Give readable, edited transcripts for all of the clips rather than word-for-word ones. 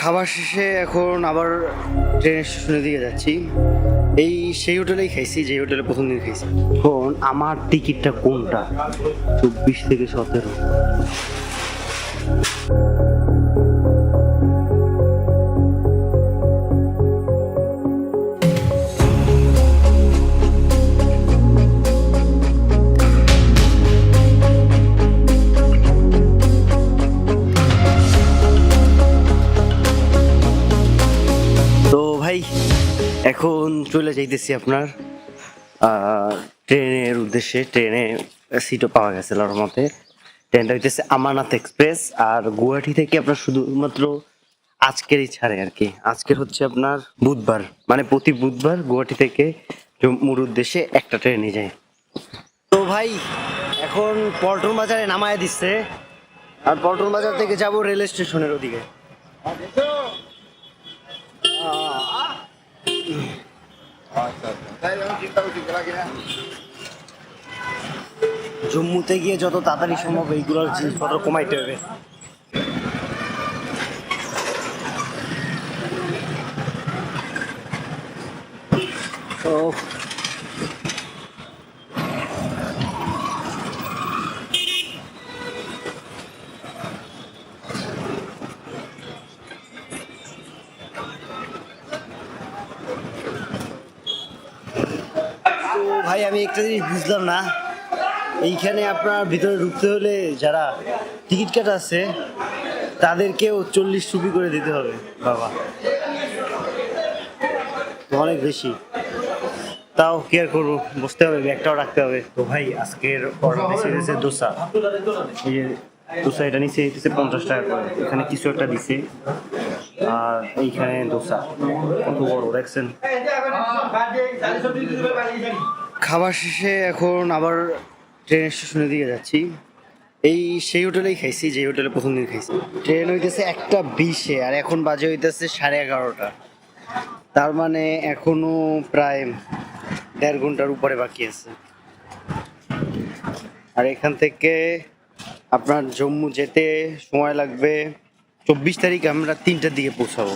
খাবার শেষে এখন আবার ট্রেনের স্টেশনের দিকে যাচ্ছি। সেই হোটেলেই খাইছি, যে হোটেলে প্রথম দিন খাইছি। এখন আমার টিকিটটা কোনটা? 24 থেকে 17। তো ভাই এখন চলে যাইতেছি আপনার ট্রেনের উদ্দেশ্যে। ট্রেনে সিটও পাওয়া গেছে আল্লাহর মতে। ট্রেনটা হইতেছে আমানত এক্সপ্রেস, আর গুয়াহাটি থেকে আপনার শুধুমাত্র আজকেরই ছাড়ে আর কি। আজকের হচ্ছে আপনার বুধবার, মানে প্রতি বুধবার গুয়াহাটি থেকে জম্মুর উদ্দেশ্যে একটা ট্রেনে যায়। তো ভাই এখন পল্টন বাজারে নামায় দিচ্ছে, আর পল্টন বাজার থেকে যাব রেল স্টেশনের ওদিকে। জম্মুতে গিয়ে যত তাড়াতাড়ি সম্ভব এইগুলোর জিনিসপত্র কমাইতে হবে। তো ভাই আমি একটা জিনিস বুঝলাম না, এইখানে আপনার ভিতরে ঢুকতে হলে যারা টিকিট কাটা আছে তাদেরকেও 40 রুপি করে দিতে হবে। বাবা, অনেক বেশি। তাও কেয়ার করবো, বসতে হবে, ব্যাগটাও রাখতে হবে। তো ভাই আজকের অর্ডার দিয়েছে দোসা। এই যে দোসা, এটা নিচে দিতেছে 50 টাকা করে। এখানে কিছু একটা দিছে, আর এইখানে দোসা কত বড় দেখছেন। খাবার শেষে এখন আবার ট্রেন স্টেশনের দিকে যাচ্ছি। সেই হোটেলেই খাইছি, যে হোটেলে প্রথম দিন খাইছি। ট্রেন হইতেছে 1:20-এ, আর এখন বাজে হইতেছে 11:30। তার মানে এখনো প্রায় 1.5 ঘন্টার উপরে বাকি আছে। আর এখান থেকে আপনার জম্মু যেতে সময় লাগবে 24 তারিখ আমরা 3টার দিকে পৌঁছাবো।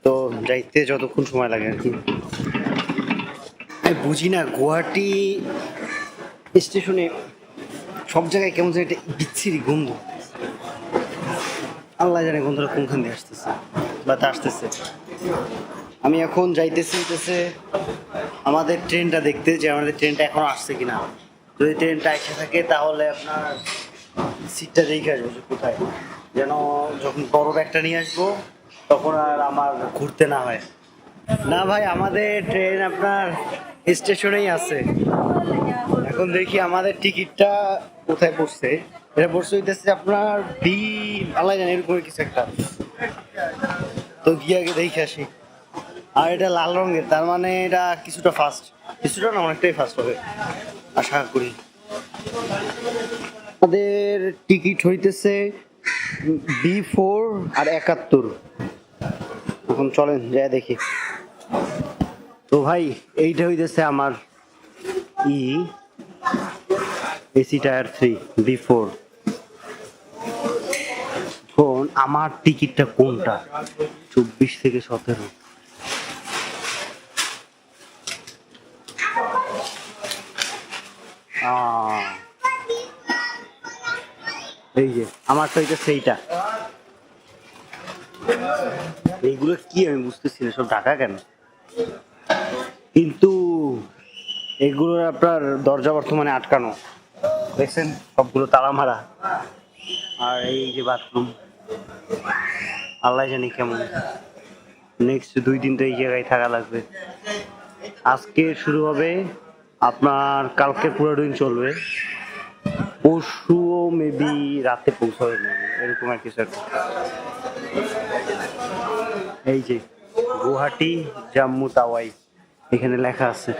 তো যাইতে যতক্ষণ সময় লাগে আর কি। আমি বুঝি না, গুয়াহাটি স্টেশনে সব জায়গায় কেমন যেন একটা বিচ্ছিরি গন্ধ। আল্লাহ জানে গন্ধটা কোনখান দিয়ে আসতেছে বা তা আসতেছে। আমি এখন যাইতেছি আমাদের ট্রেনটা দেখতে, যে আমাদের ট্রেনটা এখনো আসছে কিনা। যদি ট্রেনটা এসে থাকে তাহলে আপনার সিটটা দেখে আসবো যে কোথায়, যেন যখন বড় ব্যাগটা নিয়ে আসবো তখন আর আমার ঘুরতে না হয়। না ভাই, আমাদের ট্রেন আপনার স্টেশনেই আছে। এখন দেখি আমাদের টিকিটটা কোথায় পড়ছে। এটা পড়ছে হইতেছে আপনার আল্লাহ জানে এরকম কিছু একটা। তো গিয়ে আগে দেখে আসি। আর এটা লাল রঙের, তার মানে এটা কিছুটা ফাস্ট, কিছুটা না অনেকটাই ফাস্ট হবে আশা করি। আমাদের টিকিট হইতেছে B4 আর 71। এখন চলেন যাই দেখি। তো ভাই এইটা হইতেছে আমার এসি টায়ার 3 B4। এখন আমার টিকিটটা কোনটা? 24 থেকে 17। এই যে আমার তো এটা সেইটা। এইগুলো কি আমি বুঝতেছি না, সব ঢাকা কেন? কিন্তু এগুলোর আপনার দরজা বর্তমানে আটকানো, দেখছেন সবগুলো তালা মারা। আর এই যে বাথরুম, আল্লাহ জানি কেমন। নেক্সট 2 দিন তো এই জায়গায় থাকা লাগবে। আজকে শুরু হবে আপনার, কালকে পুরো দিন চলবে, পরশুও মেবি রাতে পৌঁছাবে এরকম আর কিছু একটা। এই যে গুয়াহাটি জম্মু তাওয়াই এখানে লেখা আছে।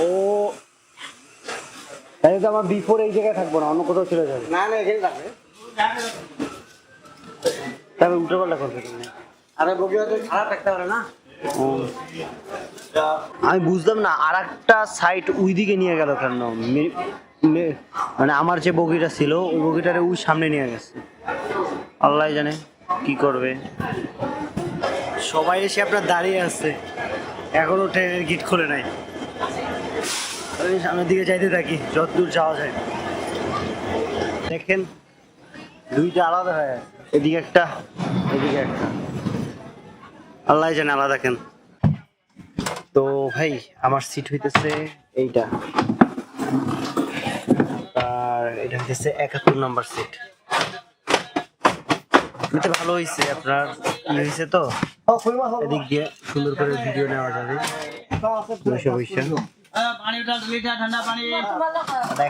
ও তাহলে তো আমার B4 এই জায়গায় থাকবো না, অন্য কোথাও চলে যাবে। না না, এখানে থাকবে। তবে উল্টো পাল্টা করবে তুমি। আরে বগি হয়তো খারাপ থাকতে পারে না। আমি বুঝলাম না, আর একটা সাইট ওই দিকে নিয়ে গেল কেন? মানে আমার যে বগিটা ছিল ওই বগিটারে ওই সামনে নিয়ে গেছে, আল্লাহ জানে কি করবে। সবাই এসে আপনার দাঁড়িয়ে আছে, এখনো ট্রেনের গিট খোলে নাই। আমি সামনের দিকে যাইতে থাকি যতদূর যাওয়া যায়। দেখেন দুইটা আলাদা হয়ে আছে, এদিকে একটা এদিকে একটা, আল্লাহ জানে আলাদা কেন। তো ভাই আমার সিট হইতেছে এইটা, আর এটা হইতেছে 71 নম্বর সিট। এটা ভালো হয়েছে, আপনার হয়েছে তো এদিক দিয়ে সুন্দর করে ভিডিও নেওয়া যাবে বসে বসে।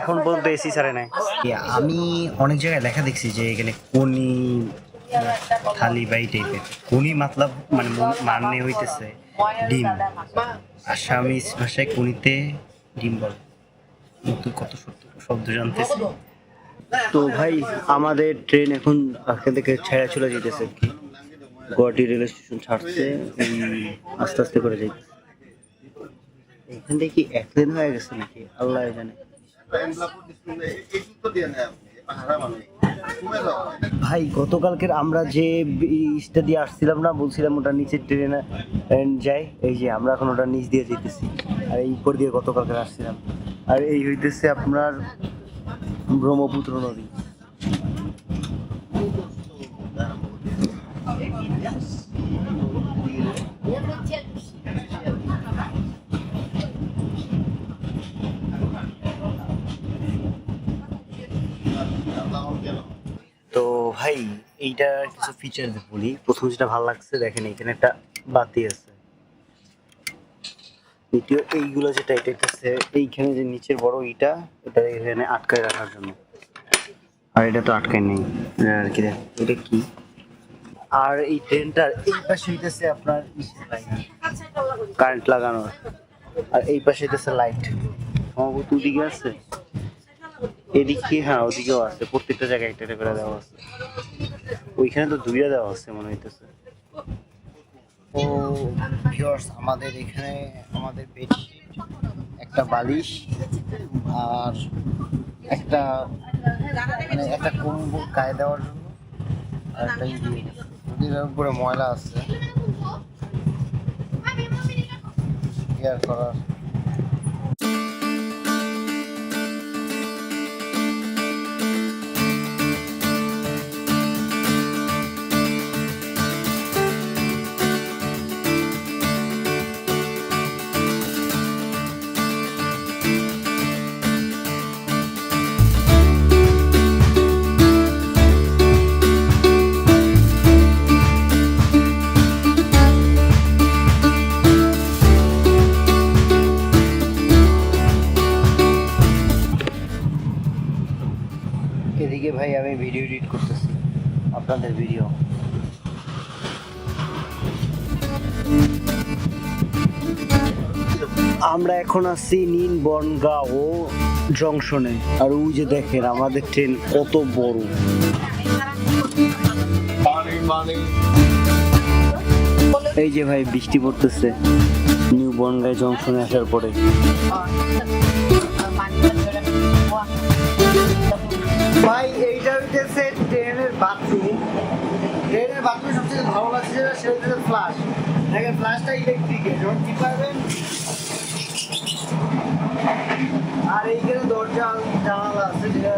এখন পর্যন্ত এসি ছাড়ে নাই। আমি অনেক জায়গায় লেখা দেখছি যে এখানে কোনি থালি বা এই টাইপের কোনি মতলব মানে হইতেছে ডিম, আসামি ভাষায় কোনিতে ডিম বলে। নতুন কত শব্দ জানতেছি। তো ভাই আমাদের ট্রেন এখন আজকে থেকে ছেড়ে চলে যেতেছে, কি গুয়াহাটি রেল স্টেশন ছাড়ছে, আস্তে আস্তে করে যাইতেছে। এখান থেকে কি অ্যাক্সিডেন্ট হয়ে গেছে নাকি আল্লাহ জানে। ভাই গতকালকের আমরা যে ব্রিজটা দিয়ে আসছিলাম না, বলছিলাম ওটা নিচের ট্রেনে যাই, এই যে আমরা এখন ওটা নিচ দিয়ে যেতেছি, আর এই উপর দিয়ে গতকালকে আসছিলাম। আর এই হইতেছে আপনার ব্রহ্মপুত্র নদী। তো ভাই এইটা কিছু ফিচার বলি। প্রথম যেটা ভালো লাগছে দেখেন এখানে একটা বাতি আছে, দ্বিতীয় এইগুলো যেটা এটা হচ্ছে এইখানে যে নিচের বড় ইটা, এটা এখানে আটকায় রাখার জন্য, আর এটা তো আটকায় নেই আর কি। এটা কি, আর এই ট্রেনটার এই পাশে হইতেছে আপনার কারেন্ট লাগানো, আর এই পাশে হইতেছে লাইট। সম্ভবত ওদিকে আছে, এদিকে হ্যাঁ ওদিকেও আছে, প্রত্যেকটা জায়গায় একটা করে দেওয়া আছে। ওইখানে তো দুইটা দেওয়া আছে মনে হইতেছে। ও ভিউয়ার্স, আমাদের এখানে আমাদের বেডশিট, একটা বালিশ, আর একটা মানে একটা কম্বল গায়ে দেওয়ার জন্য, আর একটা নদীর উপরে ময়লা আছে ক্লিয়ার করার। এদিকে ভাই আমি ভিডিও এডিট করতেছি, আপনাদের ভিডিও। আমরা এখন আছি নীল বনগাঁও জংশনে, আর ওই যে দেখেন আমাদের ট্রেন কত বড়। এই যে ভাই বৃষ্টি পড়তেছে নিউ বনগাঁও জংশনে আসার পরে। ভাই এইটা হইতেছে ট্রেনের বাথরুম। ট্রেনের বাথরুম সবচেয়ে ভালো লাগছে সেটা হচ্ছে ফ্লাশ। দেখেন ফ্লাশটা ইলেকট্রিকের, যখন কি পাবেন। আর এইখানে দরজা জানালা আছে, যেটা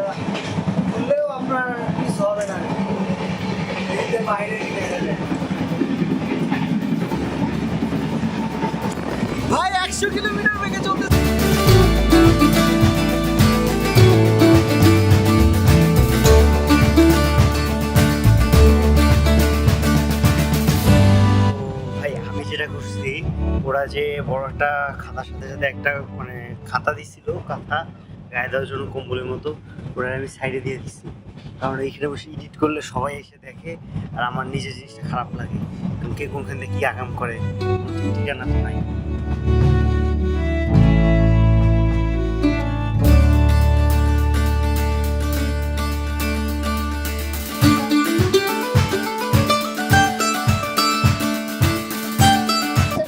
খুললেও আপনার কিছু হবে না, বাইরে দেখা যায়। ভাই 100 কিলোমিটার বেগে চলতেছে। যেটা করছি, ওরা যে বড় একটা খাতার সাথে সাথে একটা মানে খাতা দিছিল, খাতা গায়ে দেওয়ার জন্য কম্বলের মতো, ওরা আমি সাইডে দিয়ে দিচ্ছি। কারণ এইখানে বসে এডিট করলে সবাই এসে দেখে, আর আমার নিজের জিনিসটা খারাপ লাগে, কারণ কে কোনখান থেকে কি আগাম করে ঠিকানা তো নাই।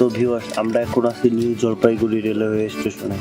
তো ভিউয়ার্স, আমরা এখন আছি নিউ জলপাইগুড়ি রেলওয়ে স্টেশনে।